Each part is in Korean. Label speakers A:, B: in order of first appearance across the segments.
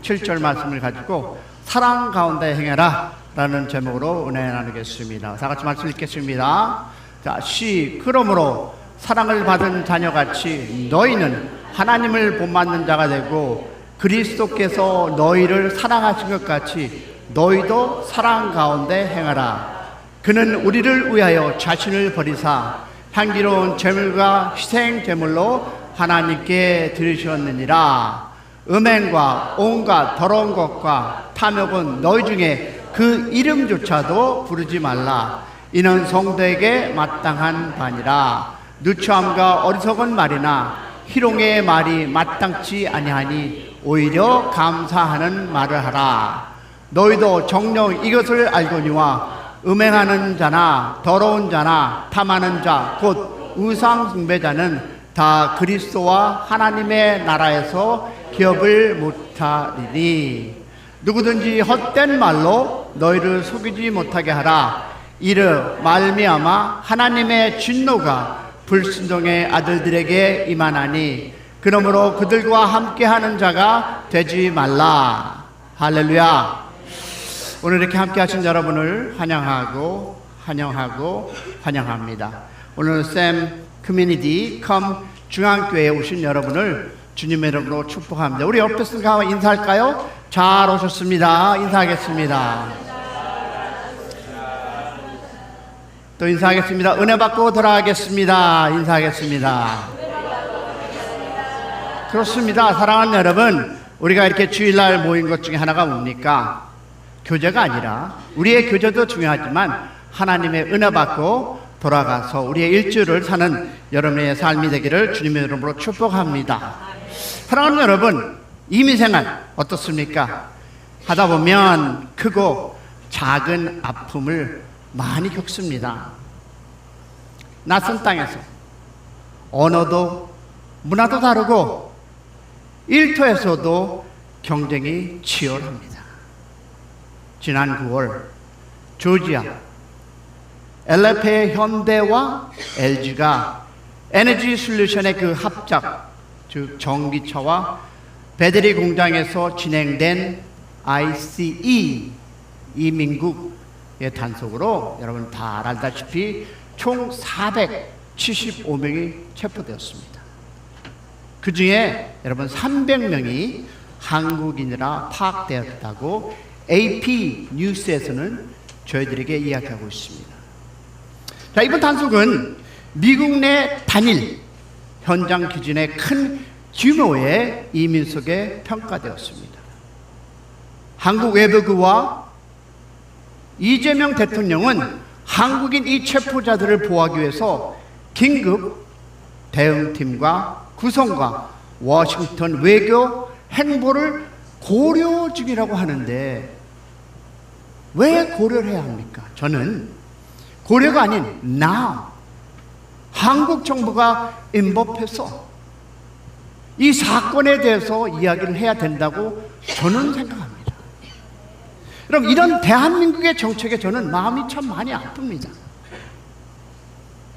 A: 7절 말씀을 가지고 사랑 가운데 행해라 라는 제목으로 은혜 나누겠습니다. 다 같이 말씀 읽겠습니다. 자, 그러므로 사랑을 받은 자녀같이 너희는 하나님을 본받는 자가 되고 그리스도께서 너희를 사랑하신 것 같이 너희도 사랑 가운데 행하라. 그는 우리를 위하여 자신을 버리사 향기로운 제물과 희생 제물로 하나님께 드리셨느니라. 음행과 온갖 더러운 것과 탐욕은 너희 중에 그 이름조차도 부르지 말라. 이는 성도에게 마땅한 바니라. 누추함과 어리석은 말이나 희롱의 말이 마땅치 아니하니 오히려 감사하는 말을 하라. 너희도 정녕 이것을 알거니와 음행하는 자나 더러운 자나 탐하는 자 곧 우상 숭배자는 다 그리스도와 하나님의 나라에서 기업을 못하리니 누구든지 헛된 말로 너희를 속이지 못하게 하라. 이르 말미암아 하나님의 진노가 불순종의 아들들에게 임하나니 그러므로 그들과 함께하는 자가 되지 말라. 할렐루야. 오늘 이렇게 함께 하신 여러분을 환영합니다. 오늘 샘 커뮤니티 컴 중앙교회에 오신 여러분을 주님의 이름으로 축복합니다. 우리 옆에서 인사할까요? 잘 오셨습니다. 인사하겠습니다. 또 인사하겠습니다. 은혜 받고 돌아가겠습니다. 인사하겠습니다. 그렇습니다. 사랑하는 여러분, 우리가 이렇게 주일날 모인 것 중에 하나가 뭡니까? 교제가 아니라 우리의 교제도 중요하지만 하나님의 은혜 받고 돌아가서 우리의 일주일을 사는 여러분의 삶이 되기를 주님의 이름으로 축복합니다. 사랑하는 여러분, 이민생활 어떻습니까? 하다 보면 크고 작은 아픔을 많이 겪습니다. 낯선 땅에서 언어도 문화도 다르고 일터에서도 경쟁이 치열합니다. 지난 9월 조지아 LF의 현대와 LG가 에너지 솔루션의 그 합작, 즉 전기차와 배터리 공장에서 진행된 ICE 이민국의 단속으로 여러분 다 알다시피 총 475명이 체포되었습니다. 그 중에 여러분 300명이 한국인이라 파악되었다고 AP 뉴스에서는 저희들에게 이야기하고 있습니다. 자, 이번 단속은 미국 내 단일 현장 기준의 큰 규모의 이민 속에 평가되었습니다. 한국 외교부와 이재명 대통령은 한국인 이 체포자들을 보호하기 위해서 긴급 대응팀과 구성과 워싱턴 외교 행보를 고려 중이라고 하는데 왜 고려를 해야 합니까? 저는 고려가 아닌 now 한국 정부가 임법해서 이 사건에 대해서 이야기를 해야 된다고 저는 생각합니다. 여러분, 이런 대한민국의 정책에 저는 마음이 참 많이 아픕니다.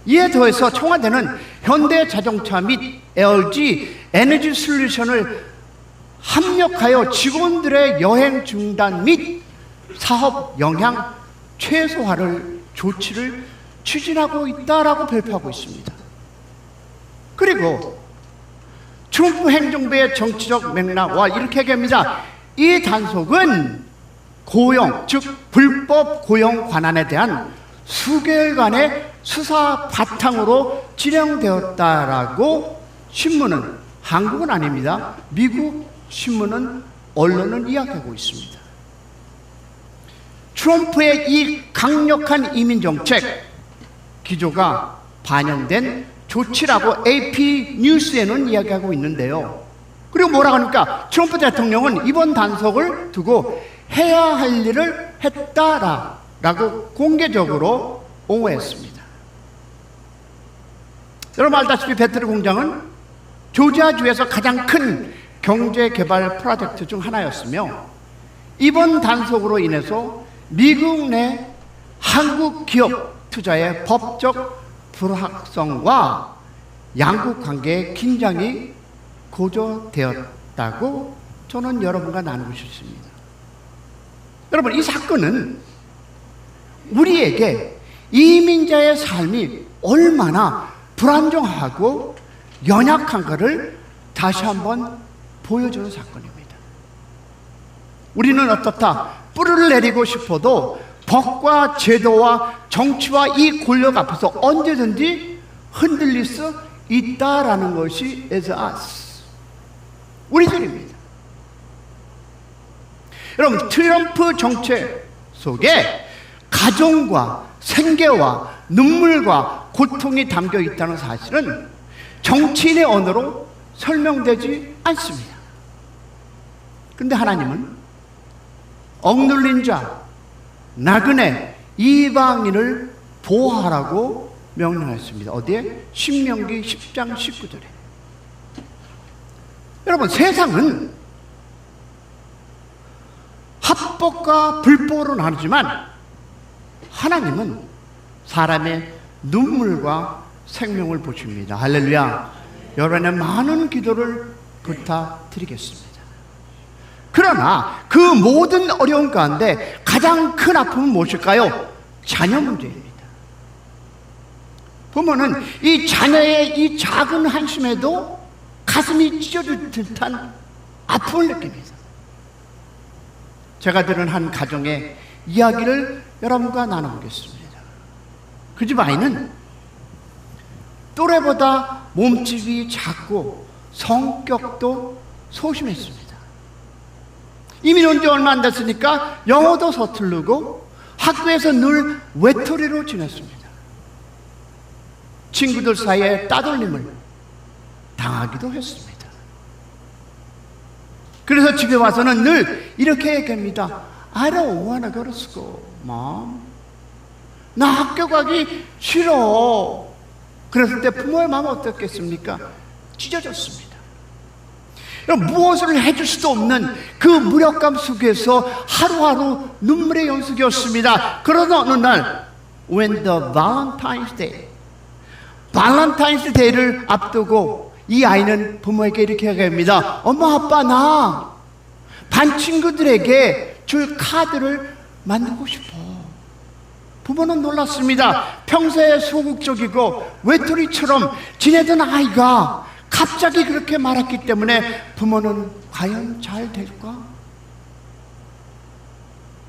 A: 이에 더해서 청와대는 현대자동차 및 LG 에너지 솔루션을 합력하여 직원들의 여행 중단 및 사업 영향 최소화를 조치를 추진하고 있다라고 발표하고 있습니다. 그리고 트럼프 행정부의 정치적 맥락과 이렇게 얘기합니다. 이 단속은 고용, 즉 불법 고용 관한에 대한 수개월간의 수사 바탕으로 진행되었다라고 신문은, 한국은 아닙니다, 미국 신문은, 언론은 이야기하고 있습니다. 트럼프의 이 강력한 이민정책 기조가 반영된 조치라고 AP 뉴스에는 이야기하고 있는데요. 그리고 뭐라고 하니까 트럼프 대통령은 이번 단속을 두고 해야 할 일을 했다라고 공개적으로 옹호했습니다. 여러분 알다시피 배터리 공장은 조지아주에서 가장 큰 경제개발 프로젝트 중 하나였으며 이번 단속으로 인해서 미국 내 한국 기업 투자의 법적 불확성과 양국 관계의 긴장이 고조되었다고 저는 여러분과 나누고 싶습니다. 여러분, 이 사건은 우리에게 이민자의 삶이 얼마나 불안정하고 연약한가를 다시 한번 보여주는 사건입니다. 우리는 어떻다? 뿔을 내리고 싶어도 법과 제도와 정치와 이 권력 앞에서 언제든지 흔들릴 수 있다라는 것이 is us. 우리들입니다. 여러분, 트럼프 정책 속에 가정과 생계와 눈물과 고통이 담겨 있다는 사실은 정치인의 언어로 설명되지 않습니다. 그런데 하나님은 억눌린 자, 나그네, 이방인을 보호하라고 명령했습니다. 어디에? 신명기 10장 19절에. 여러분, 세상은 합법과 불법으로 나누지만 하나님은 사람의 눈물과 생명을 보십니다. 할렐루야. 여러분의 많은 기도를 부탁드리겠습니다. 그러나 그 모든 어려움 가운데 가장 큰 아픔은 무엇일까요? 자녀 문제입니다. 부모는 이 자녀의 이 작은 한심에도 가슴이 찢어질 듯한 아픔을 느낍니다. 제가 들은 한 가정의 이야기를 여러분과 나눠보겠습니다. 그 집 아이는 또래보다 몸집이 작고 성격도 소심했습니다. 이민 온 지 얼마 안 됐으니까 영어도 서투르고 학교에서 늘 외톨이로 지냈습니다. 친구들 사이에 따돌림을 당하기도 했습니다. 그래서 집에 와서는 늘 이렇게 얘기합니다. I don't want to go to school, Mom. 나 학교 가기 싫어. 그랬을 때 부모의 마음은 어떻겠습니까? 찢어졌습니다. 무엇을 해줄 수도 없는 그 무력감 속에서 하루하루 눈물의 연속이었습니다. 그러나 어느 날 when the Valentine's Day, 발렌타인스 데이를 앞두고 이 아이는 부모에게 이렇게 얘기합니다. 엄마, 아빠, 나 반 친구들에게 줄 카드를 만들고 싶어. 부모는 놀랐습니다. 평소에 소극적이고 외톨이처럼 지내던 아이가 갑자기 그렇게 말했기 때문에 부모는 과연 잘 될까?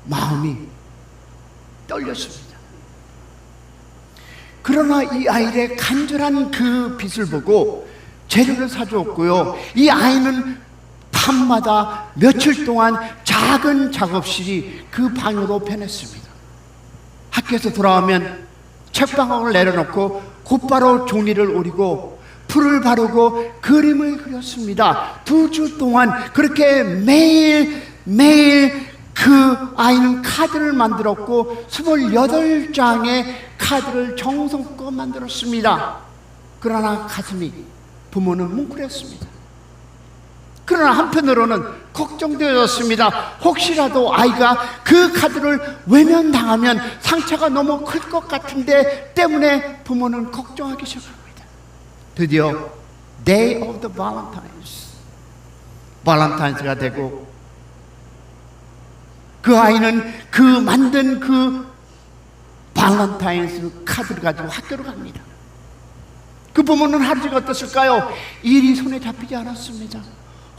A: 마음이 떨렸습니다. 그러나 이 아이의 간절한 그 빛을 보고 재료를 사주었고요. 이 아이는 밤마다 며칠 동안 작은 작업실이 그 방으로 변했습니다. 학교에서 돌아오면 책방을 내려놓고 곧바로 종이를 오리고 풀을 바르고 그림을 그렸습니다. 2주 동안 그렇게 매일 그 아이는 카드를 만들었고 28장의 카드를 정성껏 만들었습니다. 그러나 가슴이 부모는 뭉클했습니다. 그러나 한편으로는 걱정되었습니다. 혹시라도 아이가 그 카드를 외면당하면 상처가 너무 클 것 같은데 때문에 부모는 걱정하기 시작합니다. 드디어 Day of the Valentines, 발렌타인스가 되고 그 아이는 그 만든 그 발렌타인스 카드를 가지고 학교로 갑니다. 그 부모는 하루가 어땠을까요? 일이 손에 잡히지 않았습니다.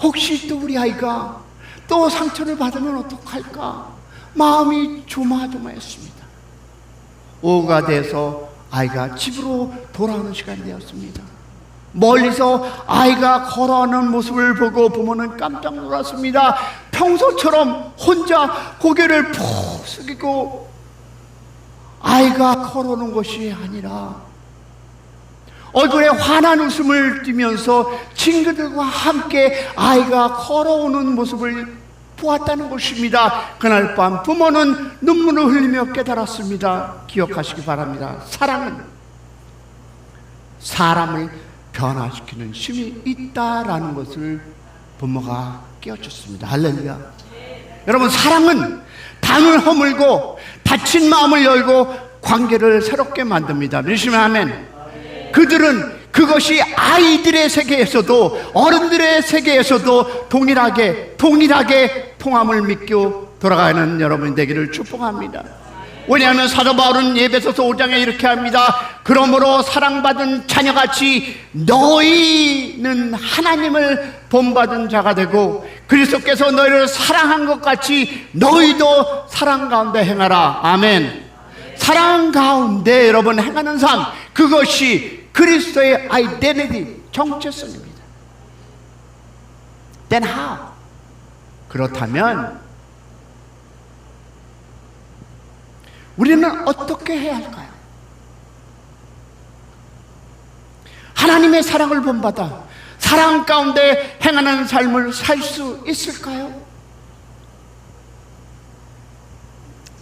A: 혹시 또 우리 아이가 또 상처를 받으면 어떡할까? 마음이 조마조마했습니다. 오후가 돼서 아이가 집으로 돌아오는 시간이 되었습니다. 멀리서 아이가 걸어오는 모습을 보고 부모는 깜짝 놀랐습니다. 평소처럼 혼자 고개를 푹 숙이고 아이가 걸어오는 것이 아니라 얼굴에 환한 웃음을 띠면서 친구들과 함께 아이가 걸어오는 모습을 보았다는 것입니다. 그날 밤 부모는 눈물을 흘리며 깨달았습니다. 기억하시기 바랍니다. 사랑은 사람을 변화시키는 힘이 있다라는 것을 부모가 깨우쳤습니다. 할렐루야. 여러분, 사랑은 담을 허물고 닫힌 마음을 열고 관계를 새롭게 만듭니다. 믿으시면 아멘. 그들은 그것이 아이들의 세계에서도 어른들의 세계에서도 동일하게 통함을 믿고 돌아가는 여러분이 되기를 축복합니다. 왜냐하면 사도 바울은 에베소서 5장에 이렇게 합니다. 그러므로 사랑받은 자녀같이 너희는 하나님을 본받은 자가 되고 그리스도께서 너희를 사랑한 것 같이 너희도 사랑 가운데 행하라. 아멘. 사랑 가운데 여러분 행하는 삶, 그것이 그리스도의 아이덴티티, 정체성입니다. Then how? 그렇다면 우리는 어떻게 해야 할까요? 하나님의 사랑을 본받아 사랑 가운데 행하는 삶을 살 수 있을까요?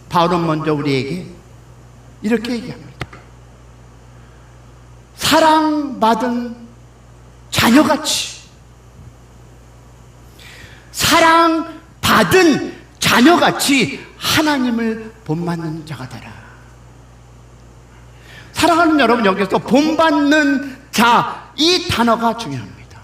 A: 바울은 먼저 우리에게 이렇게 얘기합니다. 사랑받은 자녀같이, 사랑받은 자녀같이 하나님을 본받는 자가 되라. 사랑하는 여러분, 여기서 본받는 자, 이 단어가 중요합니다.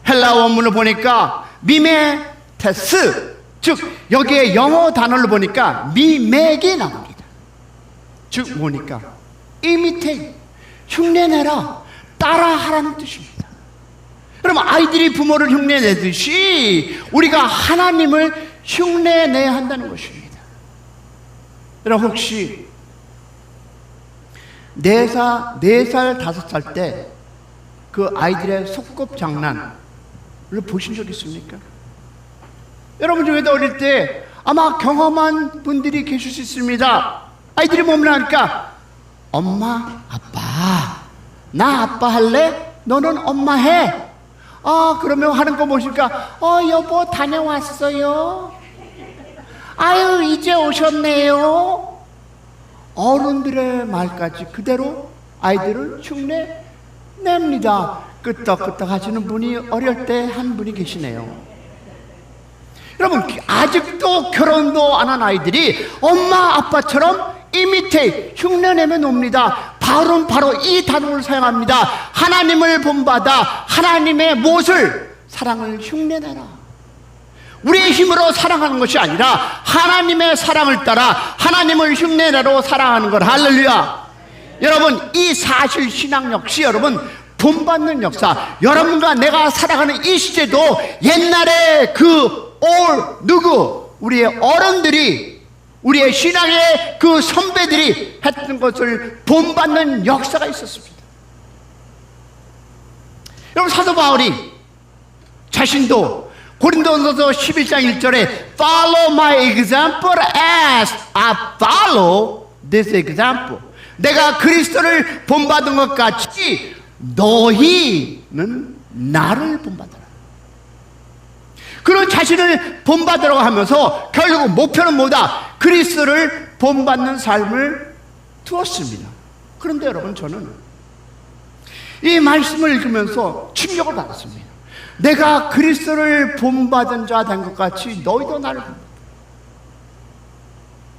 A: 헬라 원문을 보니까 미메테스, 즉 여기에 영어 단어를 보니까 미맥이 나옵니다. 즉 뭐니까 imitate, 흉내내라, 따라하라는 뜻입니다. 그러면 아이들이 부모를 흉내내듯이 우리가 하나님을 흉내내야 한다는 것입니다. 여러분 혹시 4살, 5살 때 그 아이들의 소꿉장난을 보신 적 있습니까? 여러분 중에도 어릴 때 아마 경험한 분들이 계실 수 있습니다. 아이들이 몸을 하니까 엄마, 아빠, 나 아빠 할래? 너는 엄마 해. 그러면 하는 거 보시니까 여보 다녀왔어요. 아유 이제 오셨네요. 어른들의 말까지 그대로 아이들을 흉내냅니다. 끄떡끄떡 하시는 분이 어릴 때 한 분이 계시네요. 여러분 아직도 결혼도 안 한 아이들이 엄마 아빠처럼 imitate, 흉내내며 놉니다. 바울은 바로 이 단어를 사용합니다. 하나님을 본받아 하나님의 무엇을? 사랑을 흉내내라. 우리의 힘으로 사랑하는 것이 아니라 하나님의 사랑을 따라 하나님을 흉내내로 사랑하는 것. 할렐루야. 여러분 이 사실 신앙 역시 여러분 본받는 역사. 여러분과 내가 살아가는 이 시대도 옛날에 우리의 어른들이, 우리의 신앙의 그 선배들이 했던 것을 본받는 역사가 있었습니다. 여러분 사도 바울이 자신도 고린도전서 11장 1절에 Follow my example as I follow this example. 내가 그리스도를 본받은 것 같이 너희는 나를 본받아라. 그런 자신을 본받으라고 하면서 결국 목표는 뭐다? 그리스도를 본받는 삶을 두었습니다. 그런데 여러분 저는 이 말씀을 읽으면서 충격을 받았습니다. 내가 그리스도를 본받은 자 된 것 같이 너희도 나를 본받아.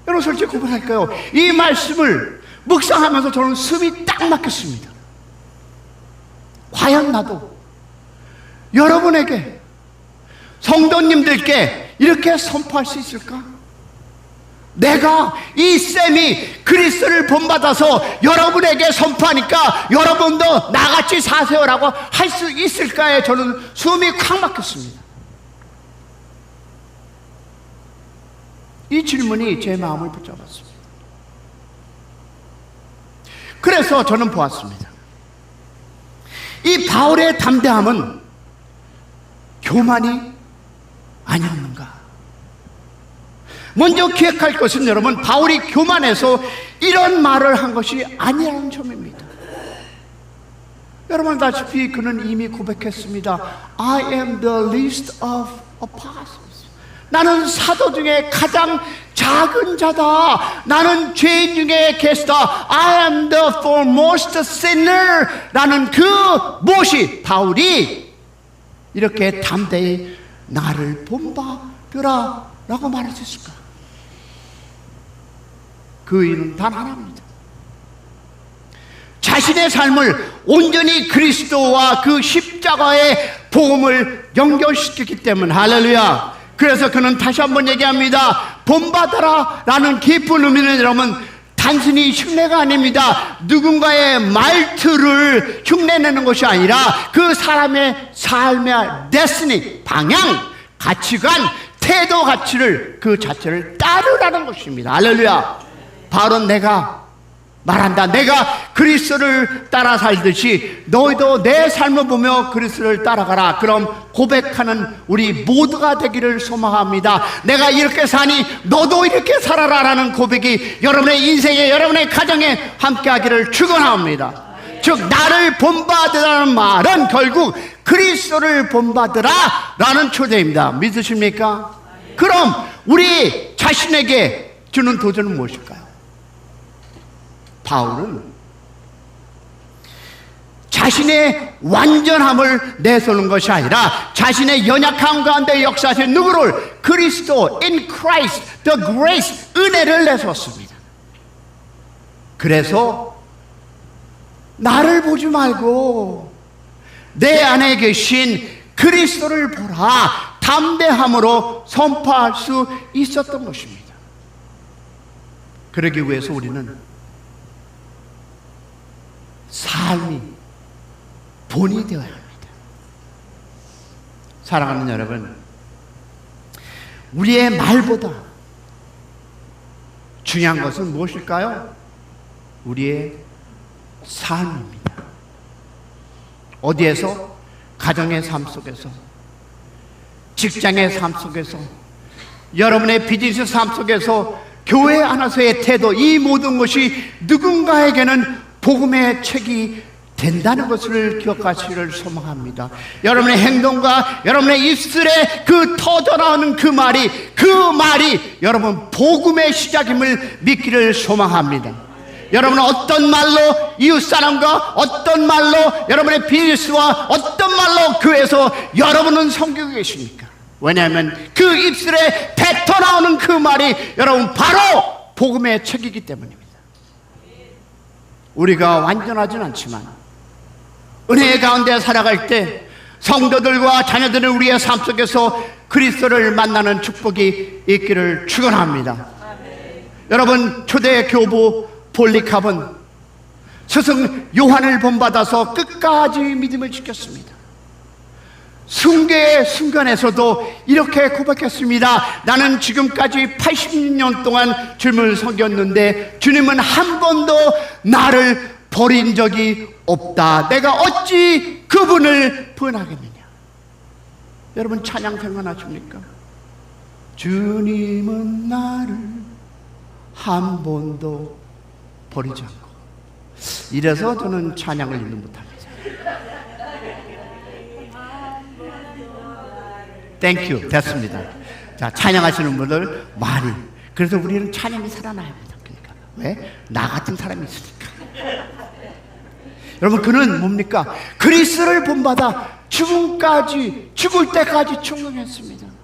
A: 여러분 솔직히 고백할까요? 이 말씀을 묵상하면서 저는 숨이 딱 막혔습니다. 과연 나도 여러분에게, 성도님들께 이렇게 선포할 수 있을까? 내가 이 쌤이 그리스도를 본받아서 여러분에게 선포하니까 여러분도 나같이 사세요라고 할 수 있을까에 저는 숨이 콱 막혔습니다. 이 질문이 제 마음을 붙잡았습니다. 그래서 저는 보았습니다. 이 바울의 담대함은 교만이 아니었는가? 먼저 기억할 것은 여러분 바울이 교만해서 이런 말을 한 것이 아니라는 점입니다. 여러분 아시다시피 그는 이미 고백했습니다. I am the least of apostles. 나는 사도 중에 가장 작은 자다. 나는 죄인 중에 계시다. I am the foremost sinner. 라는 그 무엇이 바울이 이렇게 담대히 나를 본받으라 라고 말할 수 있을까? 그 이유는 단 하나입니다. 자신의 삶을 온전히 그리스도와 그 십자가의 복음을 연결시켰기 때문에 할렐루야. 그래서 그는 다시 한번 얘기합니다. 본받아라 라는 깊은 의미는 여러분 단순히 흉내가 아닙니다. 누군가의 말투를 흉내내는 것이 아니라 그 사람의 삶의 데스니, 방향, 가치관, 태도 가치를 그 자체를 따르라는 것입니다. 할렐루야. 바로 내가 말한다. 내가 그리스도를 따라 살듯이 너희도 내 삶을 보며 그리스도를 따라가라. 그럼 고백하는 우리 모두가 되기를 소망합니다. 내가 이렇게 사니 너도 이렇게 살아라 라는 고백이 여러분의 인생에, 여러분의 가정에 함께하기를 축원합니다. 즉 나를 본받으라는 말은 결국 그리스도를 본받으라 라는 초대입니다. 믿으십니까? 그럼 우리 자신에게 주는 도전은 무엇일까요? 바울은 자신의 완전함을 내세우는 것이 아니라 자신의 연약함 가운데 역사하신 누구를? 그리스도, in Christ, the grace, 은혜를 내세웠습니다. 그래서 나를 보지 말고 내 안에 계신 그리스도를 보라 담대함으로 선포할 수 있었던 것입니다. 그러기 위해서 우리는 삶이 본이 되어야 합니다. 사랑하는 여러분, 우리의 말보다 중요한 것은 무엇일까요? 우리의 삶입니다. 어디에서? 가정의 삶 속에서, 직장의 삶 속에서, 여러분의 비즈니스 삶 속에서, 교회 안에서의 태도, 이 모든 것이 누군가에게는 복음의 책이 된다는 것을 기억하시기를 소망합니다. 여러분의 행동과 여러분의 입술에 그 터져나오는 그 말이 여러분 복음의 시작임을 믿기를 소망합니다. 여러분은 어떤 말로 이웃사람과 어떤 말로 여러분의 비즈니스와 어떤 말로 교회에서 여러분은 섬기고 계십니까? 왜냐하면 그 입술에 뱉어나오는 그 말이 여러분 바로 복음의 책이기 때문입니다. 우리가 완전하진 않지만 은혜 가운데 살아갈 때 성도들과 자녀들은 우리의 삶 속에서 그리스도를 만나는 축복이 있기를 축원합니다. 여러분, 초대 교부 폴리캅은 스승 요한을 본받아서 끝까지 믿음을 지켰습니다. 순교의 순간에서도 이렇게 고백했습니다. 나는 지금까지 80년 동안 주님을 섬겼는데 주님은 한 번도 나를 버린 적이 없다. 내가 어찌 그분을 부인하겠느냐. 여러분 찬양 생각나십니까? 주님은 나를 한 번도 버리지 않고. 이래서 저는 찬양을 읽지 못합니다. 땡큐, 됐습니다. 자, 찬양하시는 분들 많이. 그래서 우리는 찬양이 살아나야 합니다. 그러니까 왜? 나 같은 사람이 있으니까. 여러분, 그는 뭡니까? 그리스도를 본받아 죽을 때까지 충성했습니다.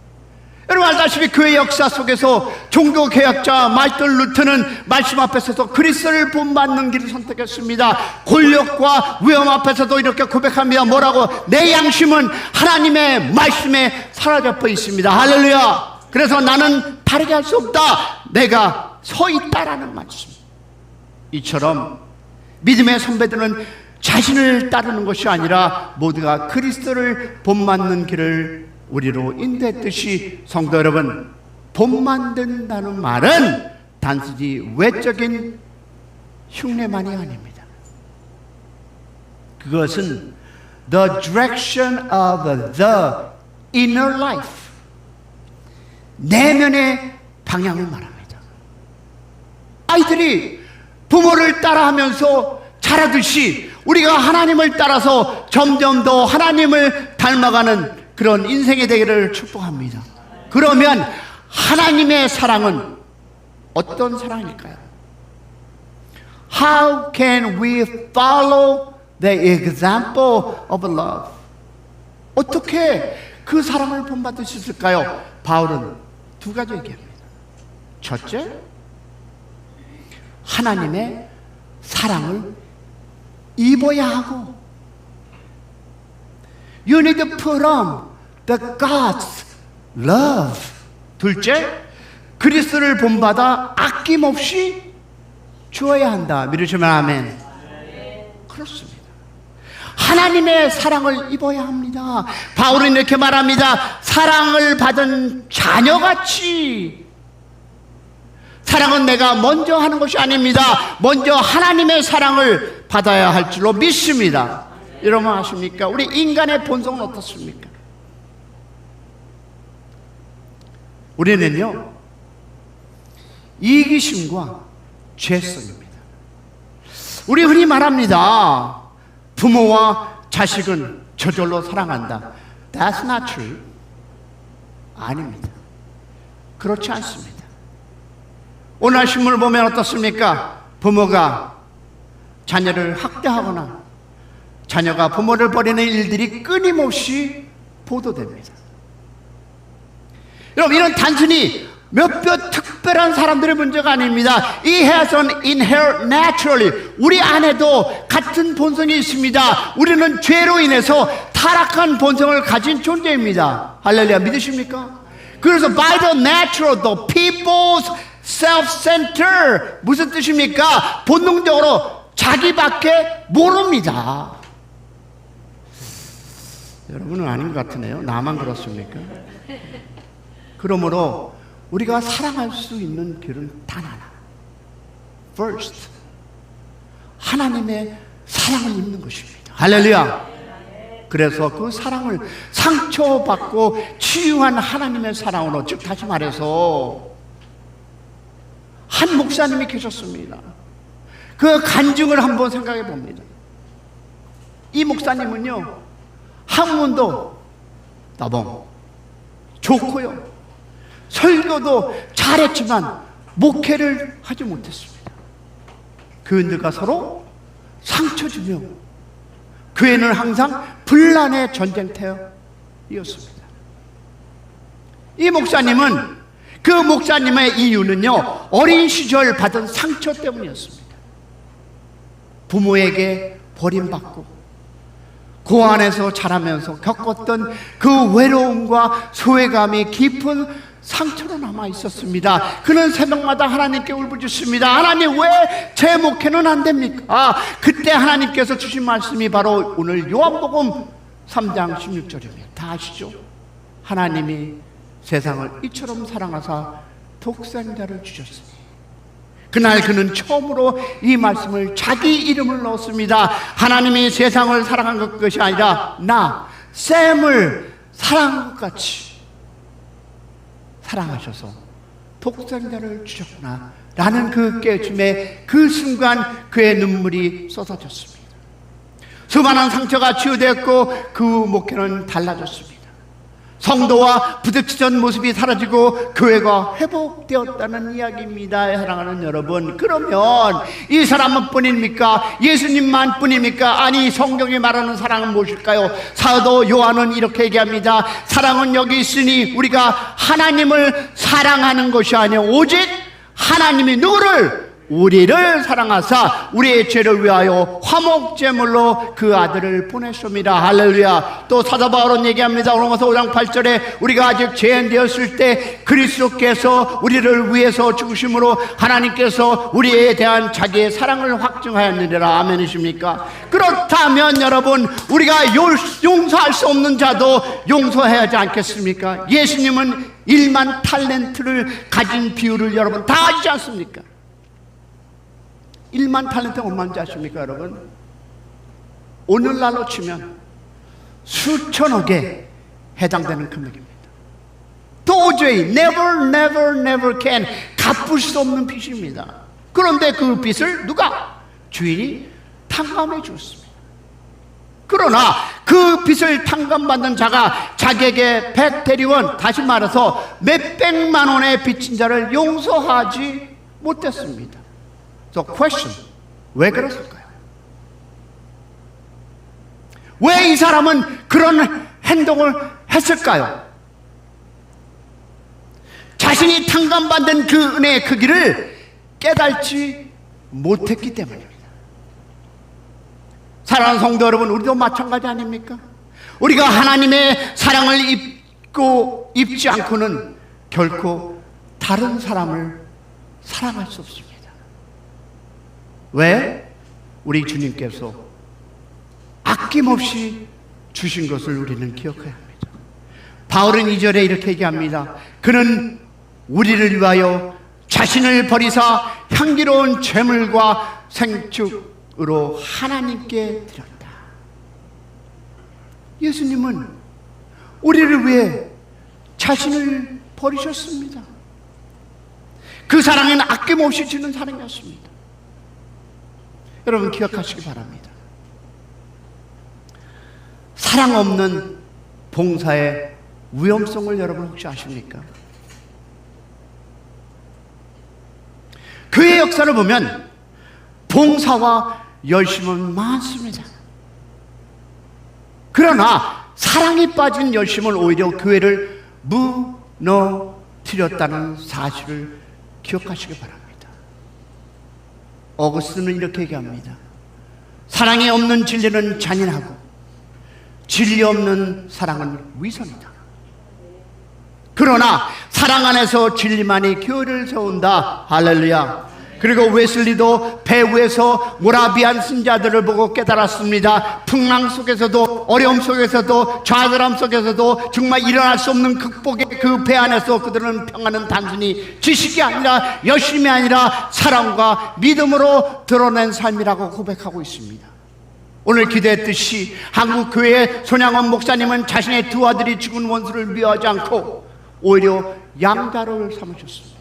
A: 여러분 알다시피 그의 역사 속에서 종교개혁자 마르틴 루터는 말씀 앞에서도 그리스도를 본받는 길을 선택했습니다. 권력과 위험 앞에서도 이렇게 고백합니다. 뭐라고? 내 양심은 하나님의 말씀에 사로잡혀 있습니다. 할렐루야. 그래서 나는 다르게 할 수 없다. 내가 서 있다라는 말씀. 이처럼 믿음의 선배들은 자신을 따르는 것이 아니라 모두가 그리스도를 본받는 길을 우리로 인도했듯이, 성도 여러분, 본받는다는 말은 단순히 외적인 흉내만이 아닙니다. 그것은 the direction of the inner life, 내면의 방향을 말합니다. 아이들이 부모를 따라하면서 자라듯이 우리가 하나님을 따라서 점점 더 하나님을 닮아가는 그런 인생이 되기를 축복합니다. 그러면 하나님의 사랑은 어떤 사랑일까요? How can we follow the example of love? 어떻게 그 사랑을 본받을 수 있을까요? 바울은 두 가지 얘기합니다. 첫째, 하나님의 사랑을 입어야 하고, you need to put on the God's love. 둘째, 그리스도를 본받아 아낌없이 주어야 한다. 믿으시면 아멘. 그렇습니다. 하나님의 사랑을 입어야 합니다. 바울은 이렇게 말합니다. 사랑을 받은 자녀같이. 사랑은 내가 먼저 하는 것이 아닙니다. 먼저 하나님의 사랑을 받아야 할 줄로 믿습니다. 여러분 아십니까? 우리 인간의 본성은 어떻습니까? 우리는요, 이기심과 죄성입니다. 우리 흔히 말합니다. 부모와 자식은 저절로 사랑한다. That's not true. 아닙니다. 그렇지 않습니다. 오늘 신문을 보면 어떻습니까? 부모가 자녀를 학대하거나 자녀가 부모를 버리는 일들이 끊임없이 보도됩니다. 여러분, 이런 단순히 몇몇 특별한 사람들의 문제가 아닙니다. It has an inherent naturally. 우리 안에도 같은 본성이 있습니다. 우리는 죄로 인해서 타락한 본성을 가진 존재입니다. 할렐루야, 믿으십니까? 그래서 by the natural, the people's self-centered. 무슨 뜻입니까? 본능적으로 자기밖에 모릅니다. 여러분은 아닌 것 같으네요. 나만 그렇습니까? 그러므로 우리가 사랑할 수 있는 길은 단 하나. First, 하나님의 사랑을 입는 것입니다. 할렐루야. 그래서 그 사랑을 상처받고 치유한 하나님의 사랑으로, 즉 다시 말해서 한 목사님이 계셨습니다. 그 간증을 한번 생각해 봅니다. 이 목사님은요, 학문도 따봉 좋고요, 설교도 잘했지만 목회를 하지 못했습니다. 교인들과 서로 상처 주며 교회는 항상 분란의 전쟁터였습니다. 이 목사님은, 그 목사님의 이유는요, 어린 시절 받은 상처 때문이었습니다. 부모에게 버림받고 그 안에서 자라면서 겪었던 그 외로움과 소외감이 깊은 상처로 남아 있었습니다. 그는 새벽마다 하나님께 울부짖습니다. 하나님, 왜 제 목회는 안 됩니까? 그때 하나님께서 주신 말씀이 바로 오늘 요한복음 3장 16절입니다. 다 아시죠? 하나님이 세상을 이처럼 사랑하사 독생자를 주셨으니. 그날 그는 처음으로 이 말씀을 자기 이름을 넣었습니다. 하나님이 세상을 사랑한 것이 아니라 나 샘을 사랑한 것 같이 사랑하셔서 독생자를 주셨구나 라는 그 깨우침에 그 순간 그의 눈물이 쏟아졌습니다. 수많은 상처가 치유되었고 그 목회는 달라졌습니다. 성도와 부딪히던 모습이 사라지고 교회가 회복되었다는 이야기입니다. 사랑하는 여러분, 그러면 이 사람은 뿐입니까? 예수님만 뿐입니까? 아니, 성경이 말하는 사랑은 무엇일까요? 사도 요한은 이렇게 얘기합니다. 사랑은 여기 있으니 우리가 하나님을 사랑하는 것이 아니라 오직 하나님이 누구를? 우리를 사랑하사 우리의 죄를 위하여 화목제물로 그 아들을 보냈습니다. 할렐루야. 또 사도 바울은 얘기합니다. 로마서 5장 8절에 우리가 아직 죄인 되었을 때 그리스도께서 우리를 위해서 죽으심으로 하나님께서 우리에 대한 자기의 사랑을 확증하였느니라. 아멘이십니까? 그렇다면 여러분, 우리가 용서할 수 없는 자도 용서해야 하지 않겠습니까? 예수님은 1만 탈렌트를 가진 비유를 여러분 다 아시지 않습니까? 1만 탈렌트가 얼마인지 아십니까, 여러분? 오늘날로 치면 수천억에 해당되는 금액입니다. 도저히 never can 갚을 수 없는 빚입니다. 그런데 그 빚을 누가? 주인이 탕감해 주었습니다. 그러나 그 빚을 탕감받는 자가 자기에게 100대리원, 다시 말해서 몇백만 원의 빚진 자를 용서하지 못했습니다. So question, 왜 그랬을까요? 왜 이 사람은 그런 행동을 했을까요? 자신이 탕감받은 그 은혜의 크기를 깨닫지 못했기 때문입니다. 사랑하는 성도 여러분, 우리도 마찬가지 아닙니까? 우리가 하나님의 사랑을 입지 않고는 결코 다른 사람을 사랑할 수 없습니다. 왜? 우리 주님께서 아낌없이 주신 것을 우리는 기억해야 합니다. 바울은 2절에 이렇게 얘기합니다. 그는 우리를 위하여 자신을 버리사 향기로운 제물과 생축으로 하나님께 드렸다. 예수님은 우리를 위해 자신을 버리셨습니다. 그 사랑은 아낌없이 주는 사랑이었습니다. 여러분 기억하시기 바랍니다. 사랑 없는 봉사의 위험성을 여러분 혹시 아십니까? 교회 역사를 보면 봉사와 열심은 많습니다. 그러나 사랑이 빠진 열심은 오히려 교회를 무너뜨렸다는 사실을 기억하시기 바랍니다. 어거스틴은 이렇게 얘기합니다. 사랑이 없는 진리는 잔인하고 진리 없는 사랑은 위선이다. 그러나 사랑 안에서 진리만이 교회를 세운다. 할렐루야. 그리고 웨슬리도 배후에서 모라비안 신자들을 보고 깨달았습니다. 풍랑 속에서도 어려움 속에서도 좌절함 속에서도 정말 일어날 수 없는 극복의 그 배 안에서 그들은 평안은 단순히 지식이 아니라 열심이 아니라 사랑과 믿음으로 드러낸 삶이라고 고백하고 있습니다. 오늘 기대했듯이 한국교회의 손양원 목사님은 자신의 두 아들이 죽은 원수를 미워하지 않고 오히려 양자를 삼으셨습니다.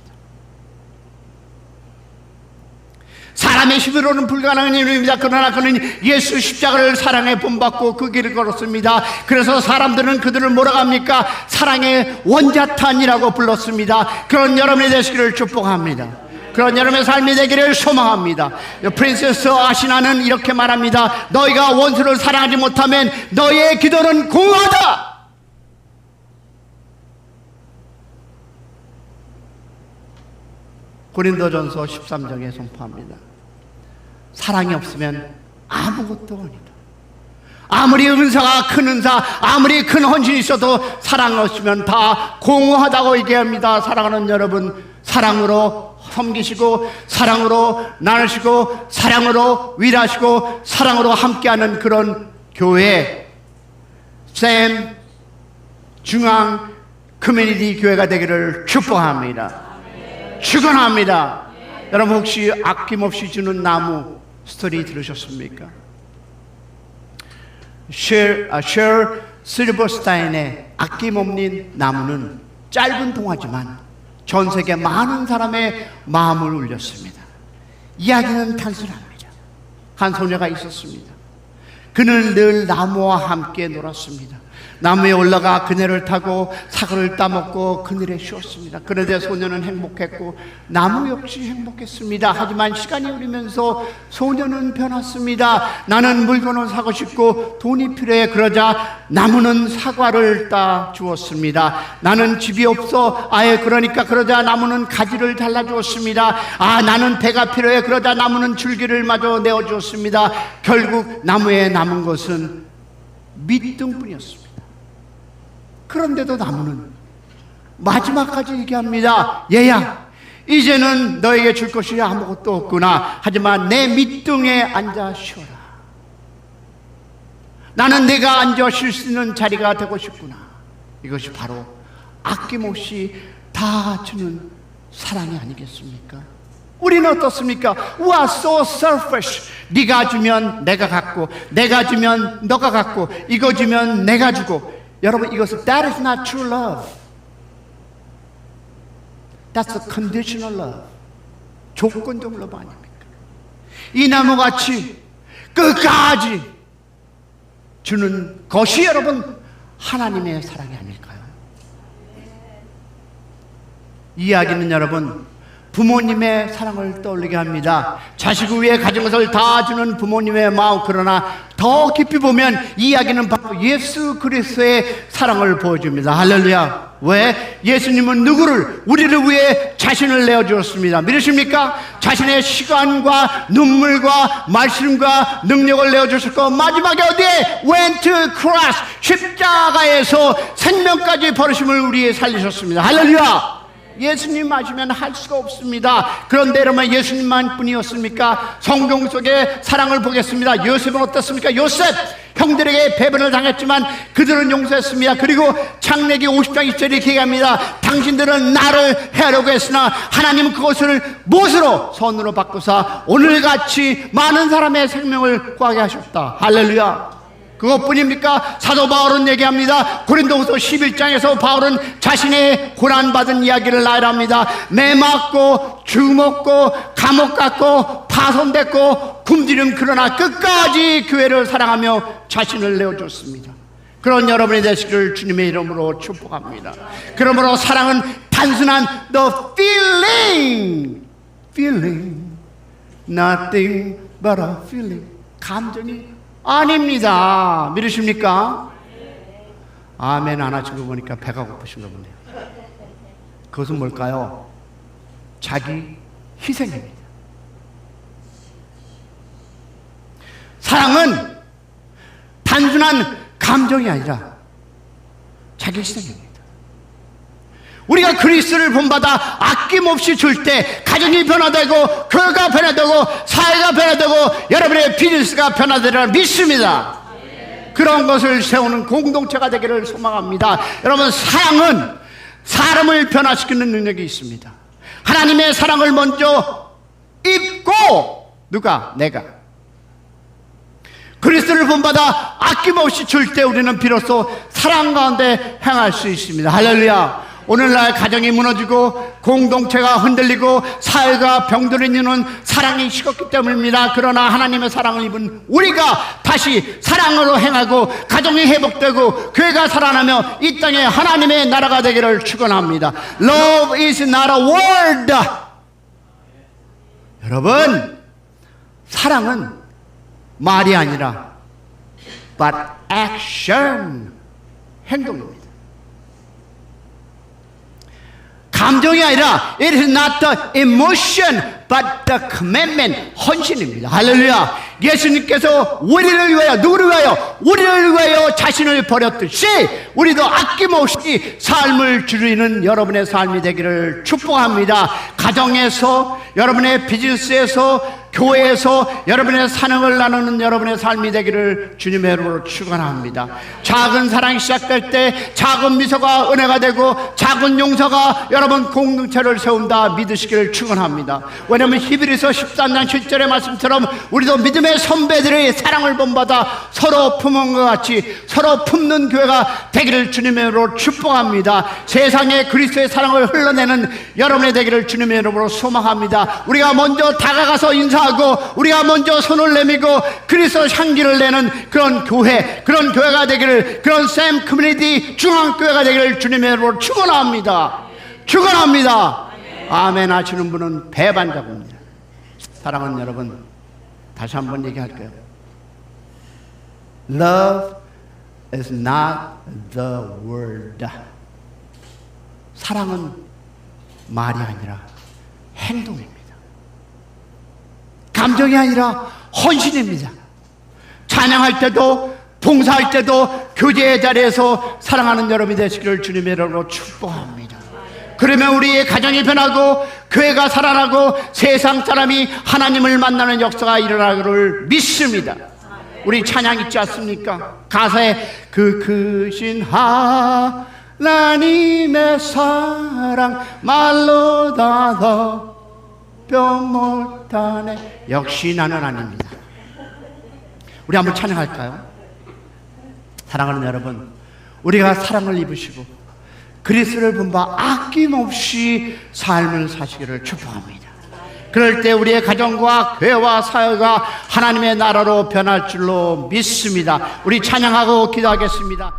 A: 사람의 힘으로는 불가능한 일입니다. 그러나 그는 예수 십자가를 사랑에 본받고 그 길을 걸었습니다. 그래서 사람들은 그들을 뭐라고 합니까? 사랑의 원자탄이라고 불렀습니다. 그런 여러분이 되시기를 축복합니다. 그런 여러분의 삶이 되기를 소망합니다. 프린세스 아시나는 이렇게 말합니다. 너희가 원수를 사랑하지 못하면 너희의 기도는 공허하다. 고린도전서 13장에 선포합니다. 사랑이 없으면 아무것도 아니다. 아무리 은사가 큰 은사, 아무리 큰 헌신이 있어도 사랑 없으면 다 공허하다고 얘기합니다. 사랑하는 여러분, 사랑으로 섬기시고 사랑으로 나누시고 사랑으로 위로하시고 사랑으로 함께하는 그런 교회, 샘 중앙 커뮤니티 교회가 되기를 축복합니다. 축원합니다. 여러분 혹시 아낌없이 주는 나무 스토리 들으셨습니까? 쉘 실버스타인의 아낌없는 나무는 짧은 동화지만 전 세계 많은 사람의 마음을 울렸습니다. 이야기는 단순합니다. 한 소녀가 있었습니다. 그는 늘 나무와 함께 놀았습니다. 나무에 올라가 그네를 타고 사과를 따먹고 그늘에 쉬었습니다. 그런데 소녀는 행복했고 나무 역시 행복했습니다. 하지만 시간이 흐르면서 소녀는 변했습니다. 나는 물건을 사고 싶고 돈이 필요해. 그러자 나무는 사과를 따 주었습니다. 나는 집이 없어. 그러자 나무는 가지를 잘라 주었습니다. 나는 배가 필요해. 그러자 나무는 줄기를 마저 내어 주었습니다. 결국 나무에 남은 것은 밑둥뿐이었습니다. 그런데도 나무는 마지막까지 얘기합니다. 얘야, 이제는 너에게 줄 것이 아무것도 없구나. 하지만 내 밑둥에 앉아 쉬어라. 나는 내가 앉아 쉴 수 있는 자리가 되고 싶구나. 이것이 바로 아낌없이 다 주는 사랑이 아니겠습니까? 우리는 어떻습니까? We are so selfish. 네가 주면 내가 갖고, 내가 주면 너가 갖고, 이거 주면 내가 주고. 여러분, 이것은 that is not true love. That's a conditional love. 조건적 러브 아닙니까? 이 나무같이 끝까지 주는 것이 여러분 하나님의 사랑이 아닐까요? 이 이야기는 여러분 부모님의 사랑을 떠올리게 합니다. 자식을 위해 가진 것을 다 주는 부모님의 마음. 그러나 더 깊이 보면 이 이야기는 바로 예수 그리스도의 사랑을 보여줍니다. 할렐루야. 왜? 예수님은 누구를? 우리를 위해 자신을 내어주었습니다. 믿으십니까? 자신의 시간과 눈물과 말씀과 능력을 내어주셨고, 마지막에 어디에? went to cross, 십자가에서 생명까지 버리심을 우리에 살리셨습니다. 할렐루야! 예수님 아시면 할 수가 없습니다. 그런데 여러분, 예수님만 뿐이었습니까? 성경 속에 사랑을 보겠습니다. 요셉은 어떻습니까? 요셉 형들에게 배반을 당했지만 그들은 용서했습니다. 그리고 창세기 50장 1절에 이렇게 합니다. 당신들은 나를 해하려고 했으나 하나님은 그것을 무엇으로? 선으로 바꾸사 오늘같이 많은 사람의 생명을 구하게 하셨다. 할렐루야. 그것뿐입니까? 사도 바울은 얘기합니다. 고린도후서 11장에서 바울은 자신의 고난받은 이야기를 나열합니다. 매맞고 주먹고 감옥 갔고 파손됐고 굶주림, 그러나 끝까지 교회를 사랑하며 자신을 내어줬습니다. 그런 여러분이 되시기를 주님의 이름으로 축복합니다. 그러므로 사랑은 단순한 the feeling, nothing but a feeling, 감정이 아닙니다. 믿으십니까? 아멘 안 하시고 보니까 배가 고프신가 보네요. 그것은 뭘까요? 자기 희생입니다. 사랑은 단순한 감정이 아니라 자기 희생입니다. 우리가 그리스도를 본받아 아낌없이 줄 때 가정이 변화되고 교회가 변화되고 사회가 변화되고 여러분의 비즈니스가 변화되리라 믿습니다. 그런 것을 세우는 공동체가 되기를 소망합니다. 여러분, 사랑은 사람을 변화시키는 능력이 있습니다. 하나님의 사랑을 먼저 입고, 누가? 내가 그리스도를 본받아 아낌없이 줄 때 우리는 비로소 사랑 가운데 행할 수 있습니다. 할렐루야. 오늘날 가정이 무너지고 공동체가 흔들리고 사회가 병들은 이유는 사랑이 식었기 때문입니다. 그러나 하나님의 사랑을 입은 우리가 다시 사랑으로 행하고 가정이 회복되고 교회가 살아나며 이 땅에 하나님의 나라가 되기를 축원합니다. Love is not a word. 여러분, 사랑은 말이 아니라 but action, 행동입니다. 감정이 아니라 it is not the emotion but the commitment, 헌신입니다. 할렐루야. 예수님께서 우리를 위하여, 누구를 위하여? 우리를 위하여 자신을 버렸듯이 우리도 아낌없이 삶을 줄이는 여러분의 삶이 되기를 축복합니다. 가정에서, 여러분의 비즈니스에서, 교회에서 여러분의 사랑을 나누는 여러분의 삶이 되기를 주님의 이름으로 축원합니다. 작은 사랑이 시작될 때 작은 미소가 은혜가 되고 작은 용서가 여러분 공동체를 세운다 믿으시기를 축원합니다. 왜냐하면 히브리서 13장 7절의 말씀처럼 우리도 믿음의 선배들의 사랑을 본받아 서로 품은 것 같이 서로 품는 교회가 되기를 주님의 이름으로 축복합니다. 세상에 그리스도의 사랑을 흘러내는 여러분의 되기를 주님의 이름으로 소망합니다. 우리가 먼저 다가가서 인사하고 우리가 먼저 손을 내밀고 그리스도 향기를 내는 그런 교회, 그런 교회가 되기를, 그런 샘 커뮤니티 중앙교회가 되기를 주님의 이름으로 축원합니다. 축원합니다. 아멘 하시는 분은 배반자입니다. 사랑하는 여러분, 다시 한번 얘기할게요. Love is not the word. 사랑은 말이 아니라 행동입니다. 감정이 아니라 헌신입니다. 찬양할 때도 봉사할 때도 교제의 자리에서 사랑하는 여러분이 되시기를 주님의 이름으로 축복합니다. 그러면 우리의 가정이 변하고 교회가 살아나고 세상 사람이 하나님을 만나는 역사가 일어나기를 믿습니다. 우리 찬양 있지 않습니까? 가사에 그 크신 하나님의 사랑 말로 다 덮여 못하네. 역시 나는 아닙니다. 우리 한번 찬양할까요? 사랑하는 여러분, 우리가 사랑을 입으시고 그리스도를 본바 아낌없이 삶을 사시기를 축복합니다. 그럴 때 우리의 가정과 교회와 사회가 하나님의 나라로 변할 줄로 믿습니다. 우리 찬양하고 기도하겠습니다.